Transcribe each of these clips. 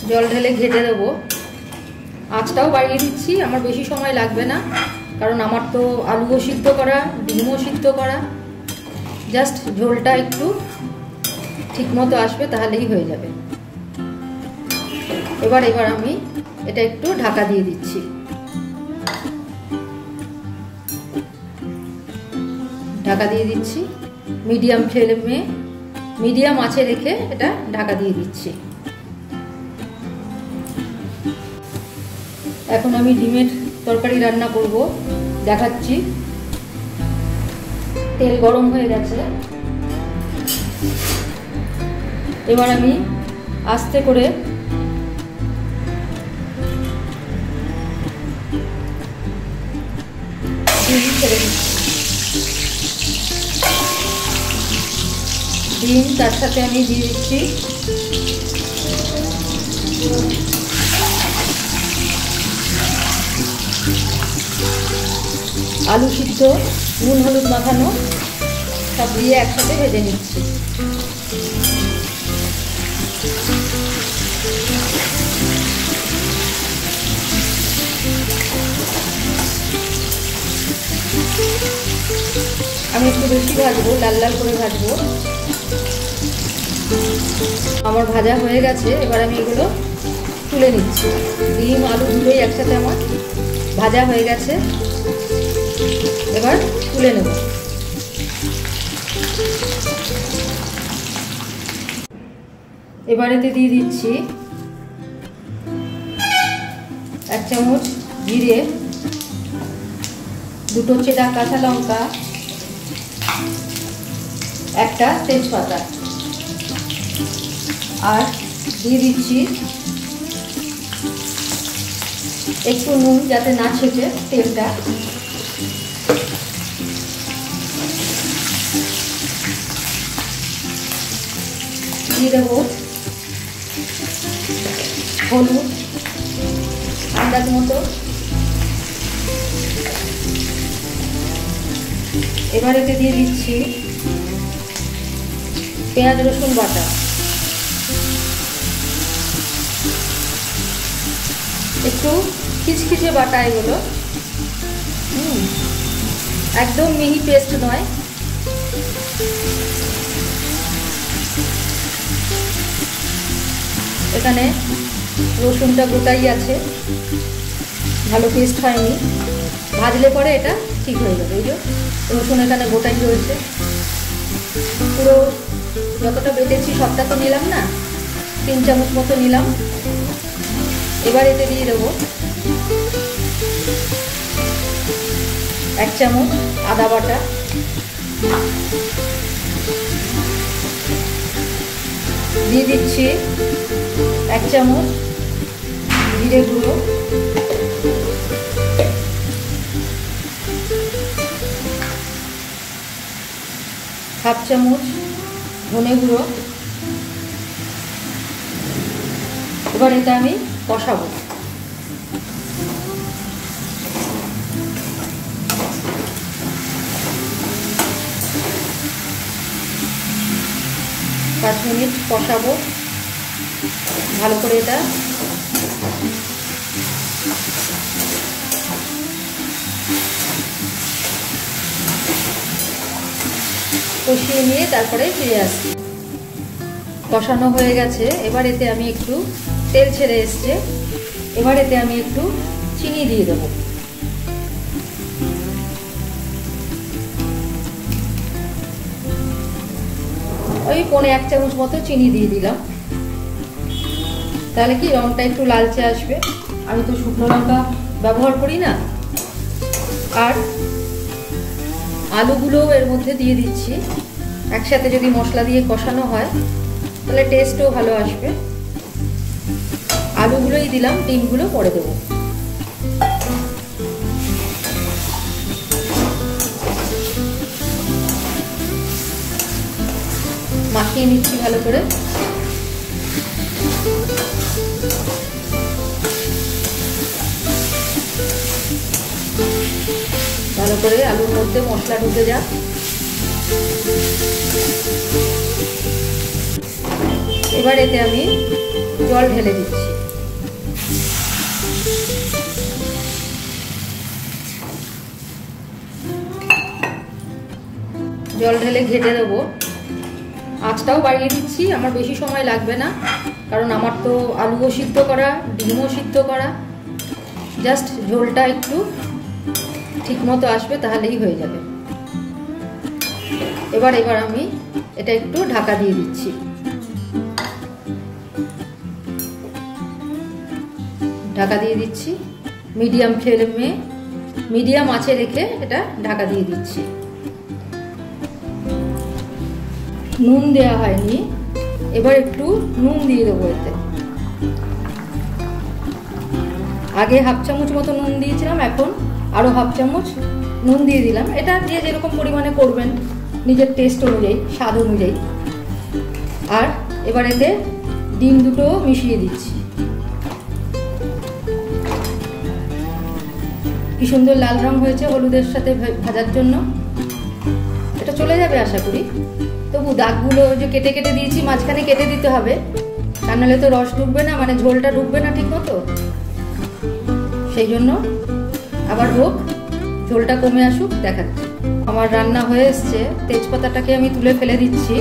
জল ঢেলে ঘেটে দেবো। আঁচটাও বাড়িয়ে দিচ্ছি, আমার বেশি সময় লাগবে না, কারণ আমার তো আলুও সিদ্ধ করা, ডিমও সিদ্ধ করা। জাস্ট ঝোলটা একটু ঠিক মতো আসবে, তাহলেই হয়ে যাবে। এবার আমি এটা একটু ঢাকা দিয়ে দিচ্ছি। ঢাকা দিয়ে দিচ্ছি, মিডিয়াম ফ্লেমে, মিডিয়াম আঁচে রেখে এটা ঢাকা দিয়ে দিচ্ছি। এখন আমি ডিমের তরকারি রান্না করব, দেখাচ্ছি। তেল গরম হয়ে গেছে, এবার আমি আস্তে করে ডিম ছেড়ে দিচ্ছি। ডিম তার সাথে আমি দিয়ে দিচ্ছি আলু সিদ্ধ, নুন হলুদ মাখানো, সব দিয়ে একসাথে ভেজে নিচ্ছি। আমি একটু বেশি ভাজবো, লাল লাল করে ভাজবো। আমার ভাজা হয়ে গেছে, এবার আমি এগুলো তুলে নিচ্ছি। ডিম আলু দুটোই একসাথে আমার ভাজা হয়ে গেছে, এবার তুলে নেব। এবার এতে দিয়ে দিচ্ছি 1 চামচ জিরে, 2টো চেরা কাঁচা লঙ্কা, 1টা তেজপাতা, আর দিয়ে দিচ্ছি একটু নুন, যাতে না ছেঁচে তেলটা। দিয়ে দেবো হলুদ আন্দাজ মতো। এবার এতে দিয়ে দিচ্ছি পেঁয়াজ রসুন বাটা, একটু খিচখিচে বাটা এগুলো, একদম মিহি পেস্ট নয়। এখানে রসুনটা গোটাই আছে, ভালো পেস্ট হয়নি, ভাজলে পরে এটা ঠিক হয়ে যাবে। এই যে রসুন এখানে গোটাই রয়েছে, পুরো যতটা বেটেছি সবটা তো নিলাম না, 3 চামচ মতো নিলাম। এবার এতে দিয়ে দেবো 1 চামচ আদা বাটা, দিয়ে দিচ্ছি 1 চামচ জিরে গুঁড়ো, হাফ চামচ ধনে গুঁড়ো। এবার এটা আমি কষাবো। পাঁচ মিনিট কষাবো ভালো করে। এটা কষিয়ে নিয়ে তারপরে ফিরে আসছি। কষানো হয়ে গেছে, এবার এতে আমি একটু তেল ছেড়ে এসছে, এবার এতে আমি একটু চিনি দিয়ে দেবো। ওই 1.25 চামচ মতো চিনি দিয়ে দিলাম, তাহলে কি রংটা একটু লালচে আসবে। আমি তো শুকনো লঙ্কা ব্যবহার করি না। আর আলুগুলোও এর মধ্যে দিয়ে দিচ্ছি, একসাথে যদি মশলা দিয়ে কষানো হয় তাহলে টেস্টও ভালো আসবে। আলুগুলোই দিলাম, ডিমগুলো পরে দেবো। মাখিয়ে নিচ্ছি ভালো করে। ভালো করে আলুর মধ্যে মশলা ঢুকে যাক। এবার এতে আমি জল ঢেলে দিচ্ছি। জল ঢেলে ঘেটে দেবো। আঁচটাও বাড়িয়ে দিচ্ছি, আমার বেশি সময় লাগবে না, কারণ আমার তো আলুও সিদ্ধ করা, ডিমও সিদ্ধ করা। জাস্ট ঝোলটা একটু ঠিক মতো আসবে, তাহলেই হয়ে যাবে। এবার আমি এটা একটু ঢাকা দিয়ে দিচ্ছি। ঢাকা দিয়ে দিচ্ছি মিডিয়াম ফ্লেমে, মিডিয়াম আঁচে রেখে এটা ঢাকা দিয়ে দিচ্ছি। নুন দেওয়া হয়নি, এবার একটু নুন দিয়ে দেবো এতে। আগে হাফ চামচ মতো নুন দিয়েছিলাম, এখন আরও হাফ চামচ নুন দিয়ে দিলাম। এটা দিয়ে যেরকম পরিমাণে করবেন নিজের টেস্ট অনুযায়ী, স্বাদ অনুযায়ী। আর এবার এতে ডিম দুটো মিশিয়ে দিচ্ছি। কি সুন্দর লাল রং হয়েছে হলুদের সাথে ভাজার জন্য। এটা চলে যাবে আশা করি। তবু দাগগুলো যে কেটে কেটে দিয়েছি, মাঝখানে কেটে দিতে হবে, তা নাহলে তো রস ঢুকবে না, মানে ঝোলটা ঢুকবে না ঠিক মতো। সেই জন্য আবার হোক, ঝোলটা কমে আসুক, দেখাচ্ছি। আমার রান্না হয়ে এসছে, তেজপাতাটাকে আমি তুলে ফেলে দিচ্ছি।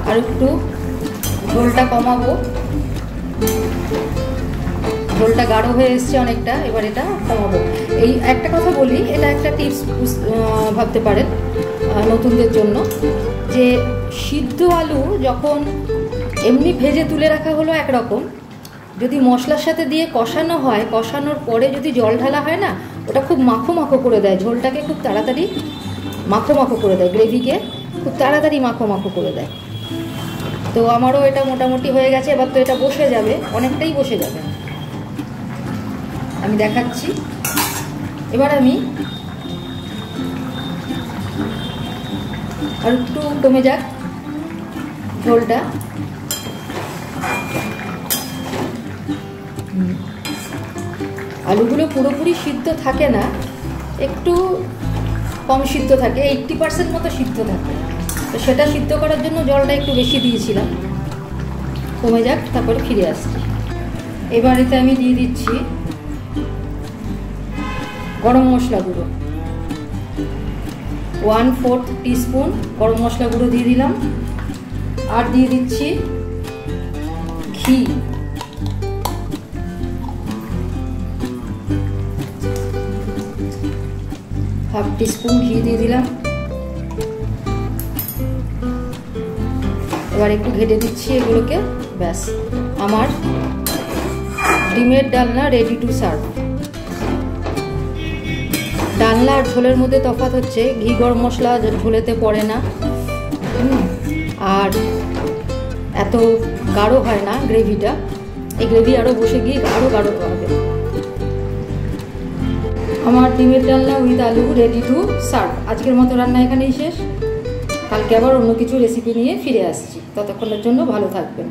আর একটু ঝোলটা কমাবো, ঝোলটা গাঢ় হয়ে এসছে অনেকটা, এবার এটা কমাবো। এই একটা কথা বলি, এটা একটা টিপস ভাবতে পারেন নতুনদের জন্য, যে সিদ্ধ আলু যখন এমনি ভেজে তুলে রাখা হলো একরকম, যদি মশলার সাথে দিয়ে কষানো হয়, কষানোর পরে যদি জল ঢালা হয় না, ওটা খুব মাখো মাখো করে দেয়, ঝোলটাকে খুব তাড়াতাড়ি মাখো মাখো করে দেয়, গ্রেভিকে খুব তাড়াতাড়ি মাখো মাখো করে দেয়। তো আমারও এটা মোটামুটি হয়ে গেছে, এবার তো এটা বসে যাবে, অনেকটাই বসে যাবে। আমি দেখাচ্ছি। এবার আমি আর একটু কমে যাক ঝোলটা। আলুগুলো পুরোপুরি সিদ্ধ থাকে না, একটু কম সিদ্ধ থাকে, 80% মতো সিদ্ধ থাকে। তো সেটা সিদ্ধ করার জন্য জলটা একটু বেশি দিয়েছিলাম। কমে যাক, তারপরে ফিরে আসছি। এবার এতে আমি দিয়ে দিচ্ছি গরম মশলা গুঁড়ো, 1/4 টিস্পুন গরম মশলা গুঁড়ো দিয়ে দিলাম। আর দিয়ে দিচ্ছি ঘি, হাফ টিস্পুন ঘি দিয়ে দিলাম। এবার একটু ঘেটে দিচ্ছি এগুলোকে, ব্যাস আমার ডিমের ডালনা রেডি টু সার্ভ। ডালনা আর ঝোলের মধ্যে তফাৎ হচ্ছে, ঘি গরম মশলা ঝোলেতে পড়ে না, আর এত গাঢ় হয় না গ্রেভিটা। এই গ্রেভি আরও বসে গিয়ে আরও গাঢ় হবে। আমার ডিমের ডালনা উইথ আলু রেডি টু সার্ভ। আজকের মতো রান্না এখানেই শেষ। কালকে আবার অন্য কিছু রেসিপি নিয়ে ফিরে আসছি। ততক্ষণের জন্য ভালো থাকবেন।